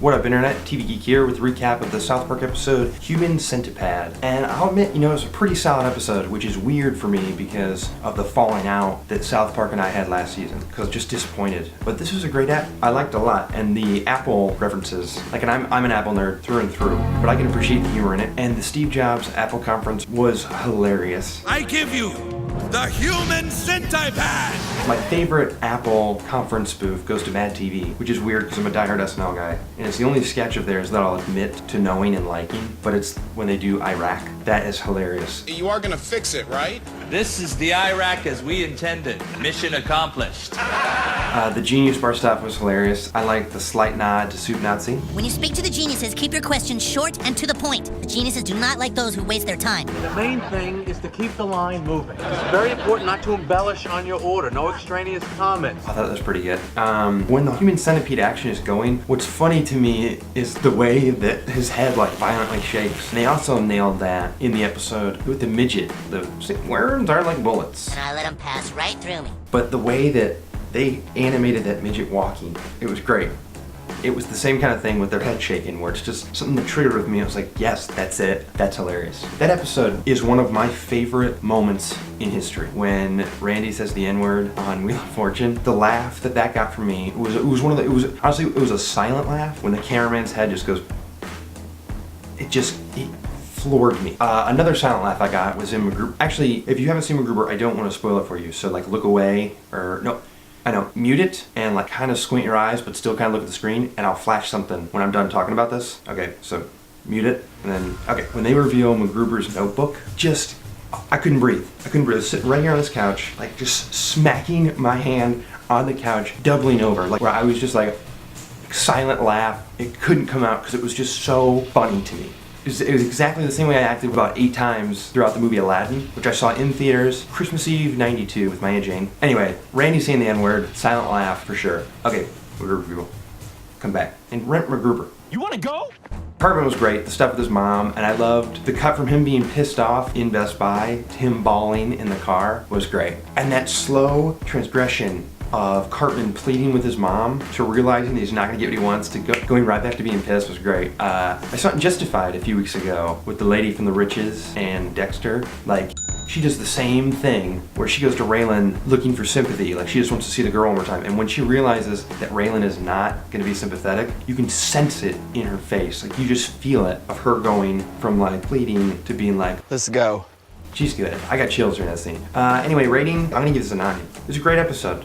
What up, Internet? TV Geek here with a recap of the South Park episode HUMANCENTiPAD. And I'll admit, it was a pretty solid episode, which is weird for me because of the falling out that South Park and I had last season, because just disappointed. But this was a great app. I liked it a lot, and the Apple references, like, and I'm an Apple nerd through and through, but I can appreciate the humor in it. And the Steve Jobs Apple conference was hilarious. I give you the HUMANCENTiPAD! My favorite Apple conference spoof goes to Mad TV, which is weird because I'm a diehard SNL guy. And it's the only sketch of theirs that I'll admit to knowing and liking, but it's when they do Iraq. That is hilarious. You are gonna fix it, right? This is the Iraq as we intended. Mission accomplished. The Genius Bar stuff was hilarious. I like the slight nod to Soup Nazi. When you speak to the geniuses, keep your questions short and to the point. The geniuses do not like those who waste their time. The main thing is to keep the line moving. It's very important not to embellish on your order. No extraneous comments. I thought that was pretty good. When the human centipede action is going, what's funny to me is the way that his head like violently shakes. And they also nailed that in the episode with the midget. The worms are like bullets. And I let them pass right through me. But the way that they animated that midget walking, it was great. It was the same kind of thing with their head shaking, where it's just something that triggered with me. I was like, yes, that's it. That's hilarious. That episode is one of my favorite moments in history. When Randy says the N-word on Wheel of Fortune, the laugh that got from me was honestly, it was a silent laugh when the cameraman's head just goes, it floored me. Another silent laugh I got was in MacGruber. Actually, if you haven't seen MacGruber, I don't want to spoil it for you. So like look away, or no. I know, mute it and like kind of squint your eyes but still kind of look at the screen, and I'll flash something when I'm done talking about this. Okay, so mute it, and then, okay, when they reveal MacGruber's notebook, I couldn't breathe. I couldn't breathe. I was sitting right here on this couch, like just smacking my hand on the couch, doubling over, like where I was just like, silent laugh. It couldn't come out because it was just so funny to me. It was exactly the same way I acted about 8 times throughout the movie Aladdin, which I saw in theaters Christmas Eve '92 with my Aunt Jane. Anyway, Randy saying the N-word, silent laugh for sure. Okay, MacGruber people, come back and rent MacGruber. You wanna go? Apartment was great, the stuff with his mom, and I loved the cut from him being pissed off in Best Buy to him bawling in the car was great. And that slow transgression of Cartman pleading with his mom to realizing that he's not gonna get what he wants to going right back to being pissed was great. I saw it in Justified a few weeks ago with the lady from The Riches and Dexter. Like, she does the same thing where she goes to Raylan looking for sympathy. Like, she just wants to see the girl one more time. And when she realizes that Raylan is not gonna be sympathetic, you can sense it in her face. Like, you just feel it of her going from like pleading to being like, let's go. She's good. I got chills during that scene. Anyway, rating, I'm gonna give this a 9. It was a great episode.